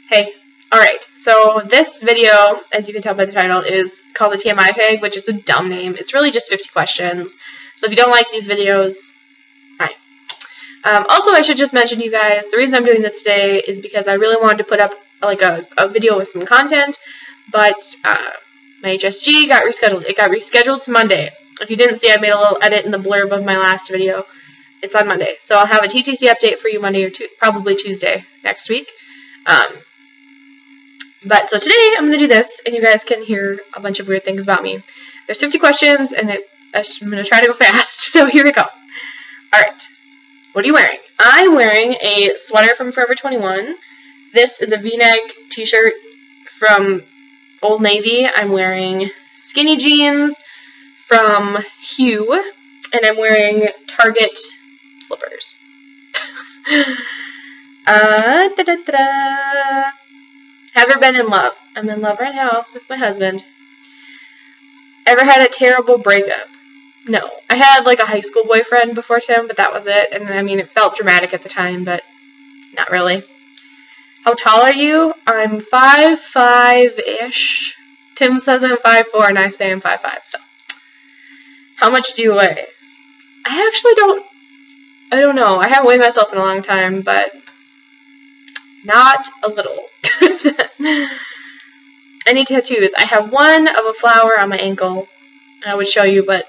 Hey, alright, so this video, as you can tell by the title, is called the TMI Tag, which is a dumb name. It's really just 50 questions. So if you don't like these videos, fine. Also, I should just mention, you guys, the reason I'm doing this today is because I really wanted to put up like a video with some content, but my HSG got rescheduled. It got rescheduled to Monday. If you didn't see, I made a little edit in the blurb of my last video. It's on Monday. So I'll have a TTC update for you Monday or probably Tuesday next week. But so today I'm going to do this, and you guys can hear a bunch of weird things about me. There's 50 questions, and I'm going to try to go fast, so here we go. Alright, what are you wearing? I'm wearing a sweater from Forever 21. This is a V-neck t-shirt from Old Navy. I'm wearing skinny jeans from Hue, and I'm wearing Target slippers. Ever been in love? I'm in love right now with my husband. Ever had a terrible breakup? No. I had like a high school boyfriend before Tim, but that was it. And I mean, it felt dramatic at the time, but not really. How tall are you? I'm 5'5"-ish. Tim says I'm 5'4", and I say I'm 5'5", so. How much do you weigh? I actually don't know. I haven't weighed myself in a long time, but not a little. Any tattoos? I have one of a flower on my ankle. I would show you, but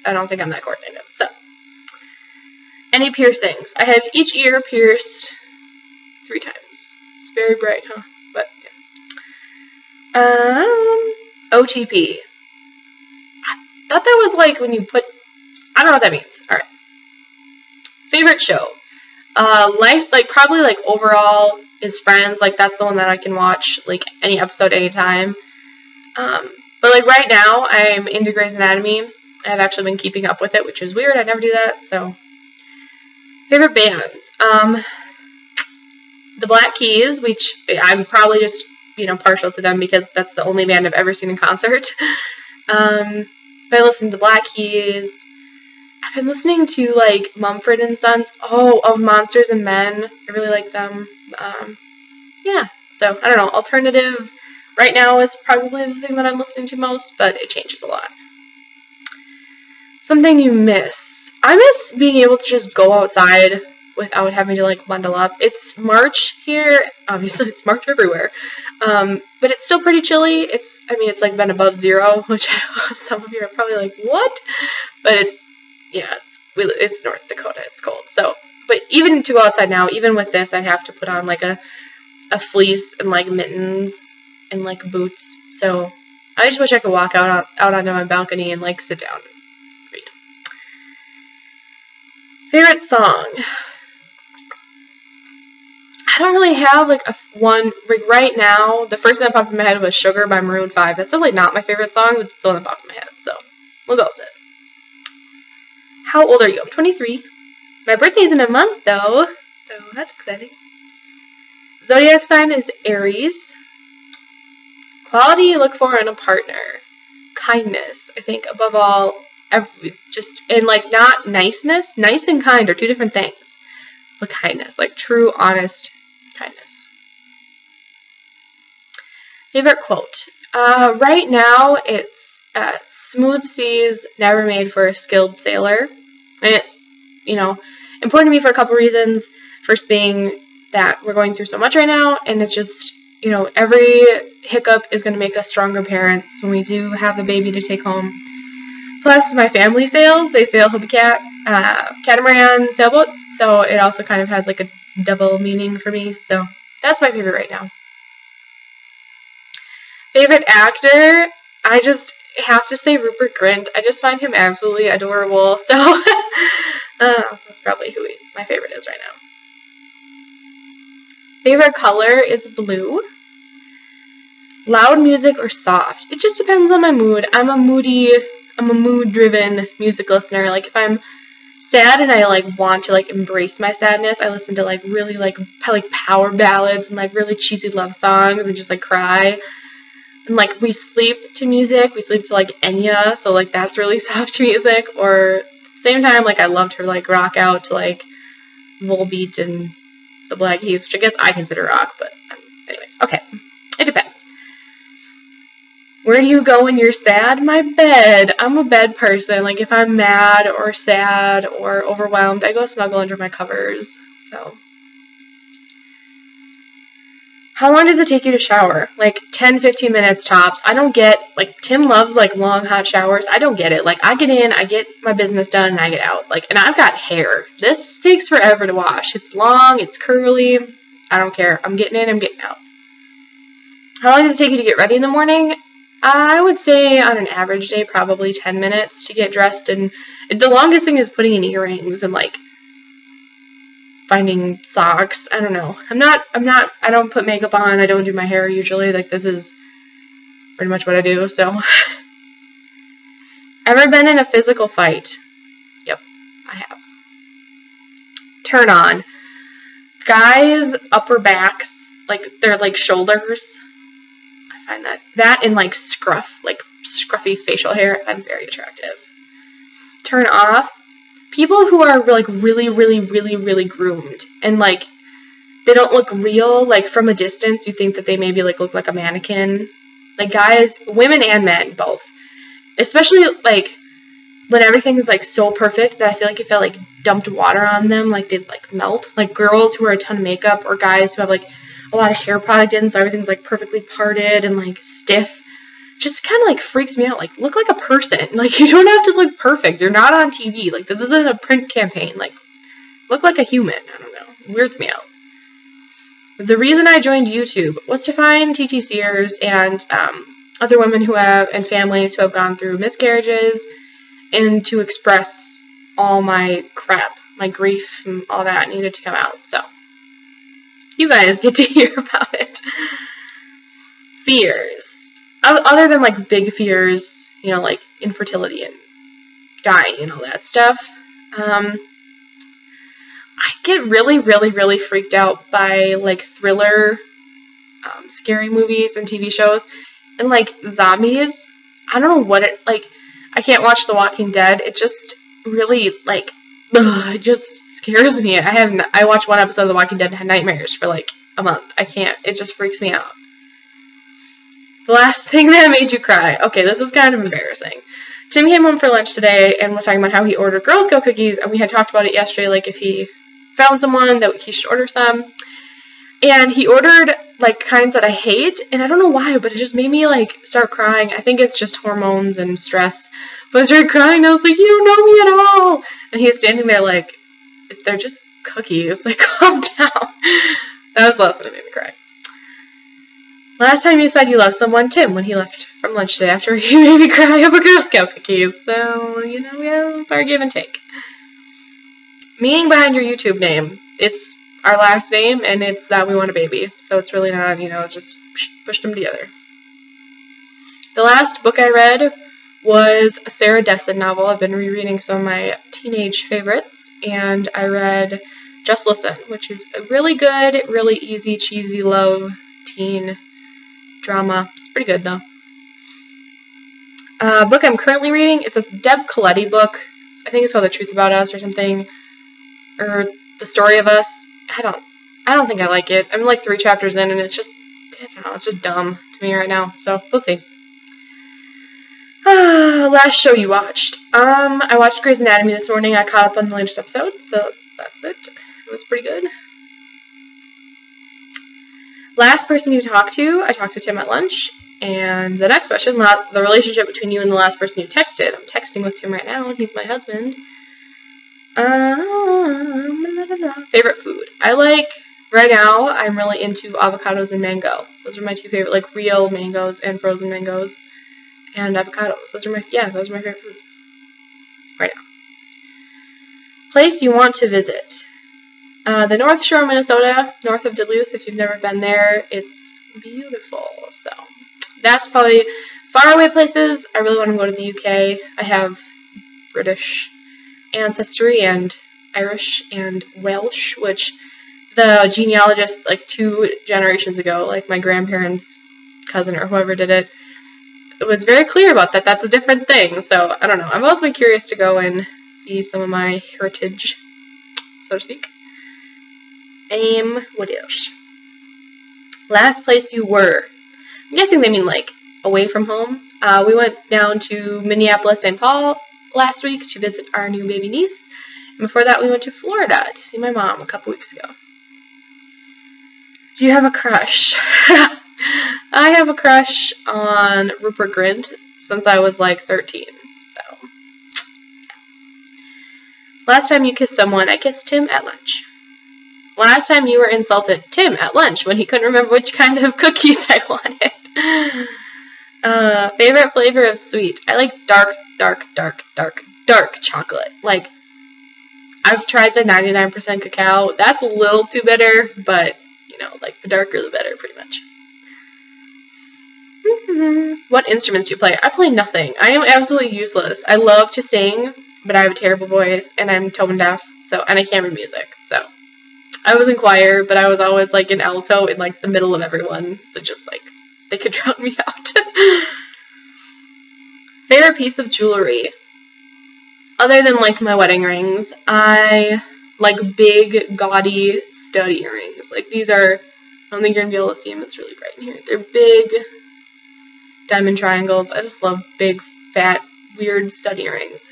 I don't think I'm that coordinated. So, any piercings? I have each ear pierced 3 times. It's very bright, huh? But yeah. OTP. I thought that was like when you put. I don't know what that means. All right. Favorite show? Life, like probably like overall is Friends. Like that's the one that I can watch like any episode anytime. But like right now I'm into Grey's Anatomy. I've actually been keeping up with it, which is weird. I never do that. So favorite bands. The Black Keys, which I'm probably just partial to them because that's the only band I've ever seen in concert. But I listen to Black Keys. I've been listening to, like, Mumford & Sons. Oh, of Monsters and Men. I really like them. Yeah, so, I don't know. Alternative right now is probably the thing that I'm listening to most, but it changes a lot. Something you miss. I miss being able to just go outside without having to, like, bundle up. It's March here. Obviously, it's March everywhere. But it's still pretty chilly. It's like, been above 0, which some of you are probably like, what? But it's North Dakota. It's cold. So, but even to go outside now, even with this, I'd have to put on like a fleece and like mittens and like boots. So I just wish I could walk out onto my balcony and like sit down and read. Favorite song? I don't really have like one. Like right now, the first thing that popped in my head was "Sugar" by Maroon 5. That's really not my favorite song, but it's the one that popped in my head. So we'll go with it. How old are you? I'm 23. My birthday's in a month, though, so that's exciting. Zodiac sign is Aries. Quality you look for in a partner. Kindness, I think, above all, and like not niceness. Nice and kind are 2 different things. But kindness, like true, honest kindness. Favorite quote? Right now, it's smooth seas never made for a skilled sailor. And it's, important to me for a couple reasons. First being that we're going through so much right now, and it's just, every hiccup is going to make us stronger parents when we do have the baby to take home. Plus, my family sails. They sail Hobie catamaran sailboats, so it also kind of has like a double meaning for me. So that's my favorite right now. Favorite actor? I just have to say Rupert Grint. I just find him absolutely adorable. So that's probably who my favorite is right now. Favorite color is blue. Loud music or soft? It just depends on my mood. I'm a mood-driven music listener. Like if I'm sad and I like want to like embrace my sadness, I listen to like really like power ballads and like really cheesy love songs and just like cry. And, like, we sleep to music. We sleep to, like, Enya, so, like, that's really soft music. Or, at the same time, like, I love to, like, rock out to, like, Volbeat and the Black Keys, which I guess I consider rock, but I'm Okay, it depends. Where do you go when you're sad? My bed. I'm a bed person. Like, if I'm mad or sad or overwhelmed, I go snuggle under my covers. So, how long does it take you to shower? Like, 10, 15 minutes tops. I don't get, like, Tim loves, like, long, hot showers. I don't get it. Like, I get in, I get my business done, and I get out. Like, and I've got hair. This takes forever to wash. It's long, it's curly. I don't care. I'm getting in, I'm getting out. How long does it take you to get ready in the morning? I would say on an average day, probably 10 minutes to get dressed, and the longest thing is putting in earrings and, like, finding socks. I don't know. I don't put makeup on. I don't do my hair usually. Like, this is pretty much what I do, so. Ever been in a physical fight? Yep, I have. Turn on. Guys' upper backs, like, their, like, shoulders. I find that and, like, scruffy facial hair, I'm very attractive. Turn off. People who are, like, really, really, really, really groomed, and, like, they don't look real. Like, from a distance, you think that they maybe, like, look like a mannequin. Like, guys, women and men, both. Especially, like, when everything's, like, so perfect that I feel like if I, like, dumped water on them, like, they'd, like, melt. Like, girls who wear a ton of makeup, or guys who have, like, a lot of hair product in, so everything's, like, perfectly parted and, like, stiff. Just kind of, like, freaks me out. Like, look like a person. Like, you don't have to look perfect. You're not on TV. Like, this isn't a print campaign. Like, look like a human. I don't know. It weirds me out. The reason I joined YouTube was to find TTCers and other women who have, and families who have gone through miscarriages, and to express all my crap, my grief, and all that needed to come out. So, you guys get to hear about it. Fears. Other than, like, big fears, you know, like infertility and dying and all that stuff, I get really, really, really freaked out by, like, thriller, scary movies and TV shows. And, like, zombies, I don't know what it, like, I can't watch The Walking Dead. It just really, like, it just scares me. I watched one episode of The Walking Dead and had nightmares for, like, a month. I can't. It just freaks me out. The last thing that made you cry. Okay, this is kind of embarrassing. Tim came home for lunch today and was talking about how he ordered Girl Scout cookies, and we had talked about it yesterday, like, if he found someone that he should order some. And he ordered, like, kinds that I hate, and I don't know why, but it just made me, like, start crying. I think it's just hormones and stress. But I started crying, and I was like, you don't know me at all! And he was standing there like, they're just cookies. Like, calm down. That was the last one that made me cry. Last time you said you loved someone, Tim, when he left from lunch today after he made me cry over Girl Scout cookies. So, you know, we have our give and take. Meaning behind your YouTube name. It's our last name, and it's that we want a baby. So it's really not, you know, just pushed them together. The last book I read was a Sarah Dessen novel. I've been rereading some of my teenage favorites, and I read Just Listen, which is a really good, really easy, cheesy love teen drama. It's pretty good, though. Book I'm currently reading, it's this Deb Coletti book. I think it's called The Truth About Us or something. Or The Story of Us. I don't think I like it. I'm like 3 chapters in, and it's just, I don't know, it's just dumb to me right now. So, we'll see. Last show you watched. I watched Grey's Anatomy this morning. I caught up on the latest episode, so that's it. It was pretty good. Last person you talked to, I talked to Tim at lunch. And the next question, the relationship between you and the last person you texted. I'm texting with Tim right now, and he's my husband. Favorite food. I like, right now, I'm really into avocados and mango. Those are my 2 favorite, like, real mangoes and frozen mangoes. And avocados. Those are my favorite foods. Right now. Place you want to visit. The North Shore, Minnesota, north of Duluth. If you've never been there, it's beautiful. So, that's probably far away places. I really want to go to the UK. I have British ancestry and Irish and Welsh, which the genealogist, like 2 generations ago, like my grandparents' cousin or whoever did it, was very clear about that. That's a different thing. So, I don't know. I've always been curious to go and see some of my heritage, so to speak. What else? Last place you were. I'm guessing they mean like away from home. We went down to Minneapolis, St. Paul last week to visit our new baby niece. And before that, we went to Florida to see my mom a couple weeks ago. Do you have a crush? I have a crush on Rupert Grint since I was like 13. So, yeah. Last time you kissed someone, I kissed Tim at lunch. Last time you were insulted Tim at lunch when he couldn't remember which kind of cookies I wanted. Favorite flavor of sweet. I like dark chocolate. Like, I've tried the 99% cacao. That's a little too bitter, but, you know, like, the darker the better, pretty much. What instruments do you play? I play nothing. I am absolutely useless. I love to sing, but I have a terrible voice, and I'm tone deaf, and I can't read music, so. I was in choir, but I was always, like, in alto in, like, the middle of everyone, so just, like, they could drown me out. Favorite piece of jewelry? Other than, like, my wedding rings, I like big, gaudy stud earrings. Like, these are, I don't think you're going to be able to see them, it's really bright in here. They're big diamond triangles. I just love big, fat, weird stud earrings.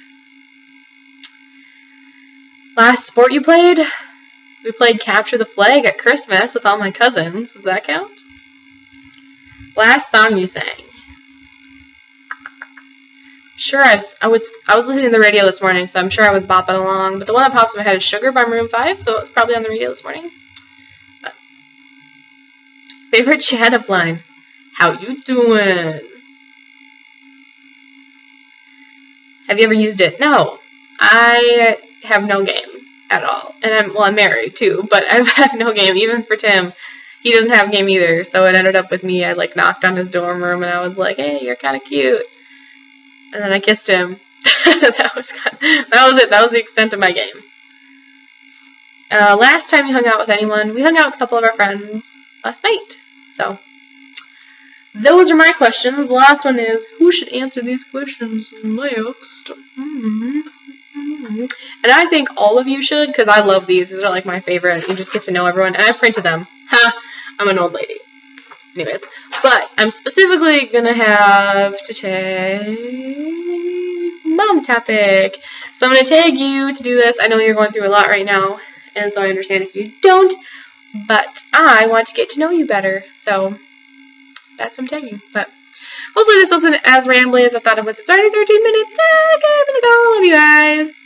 Last sport you played? We played Capture the Flag at Christmas with all my cousins. Does that count? Last song you sang? Sure, I was listening to the radio this morning, so I'm sure I was bopping along. But the one that pops in my head is Sugar by Maroon 5, so it's probably on the radio this morning. But. Favorite chat-up line? How you doing? Have you ever used it? No. I have no game at all. And I'm married too, but I have no game, even for Tim. He doesn't have game either, so it ended up with me. I like knocked on his dorm room and I was like, hey, you're kind of cute. And then I kissed him. that was it. That was the extent of my game. Last time you hung out with anyone, we hung out with a couple of our friends last night. So, those are my questions. The last one is, who should answer these questions next? And I think all of you should, because I love these. These are like my favorite. You just get to know everyone. And I printed them. Ha! I'm an old lady. Anyways. But I'm specifically going to have to take mom topic. So I'm going to tag you to do this. I know you're going through a lot right now. And so I understand if you don't. But I want to get to know you better. So that's what I'm tagging. But hopefully this wasn't as rambly as I thought it was. It's already 13 minutes. Okay, I'm going to go. Love you guys.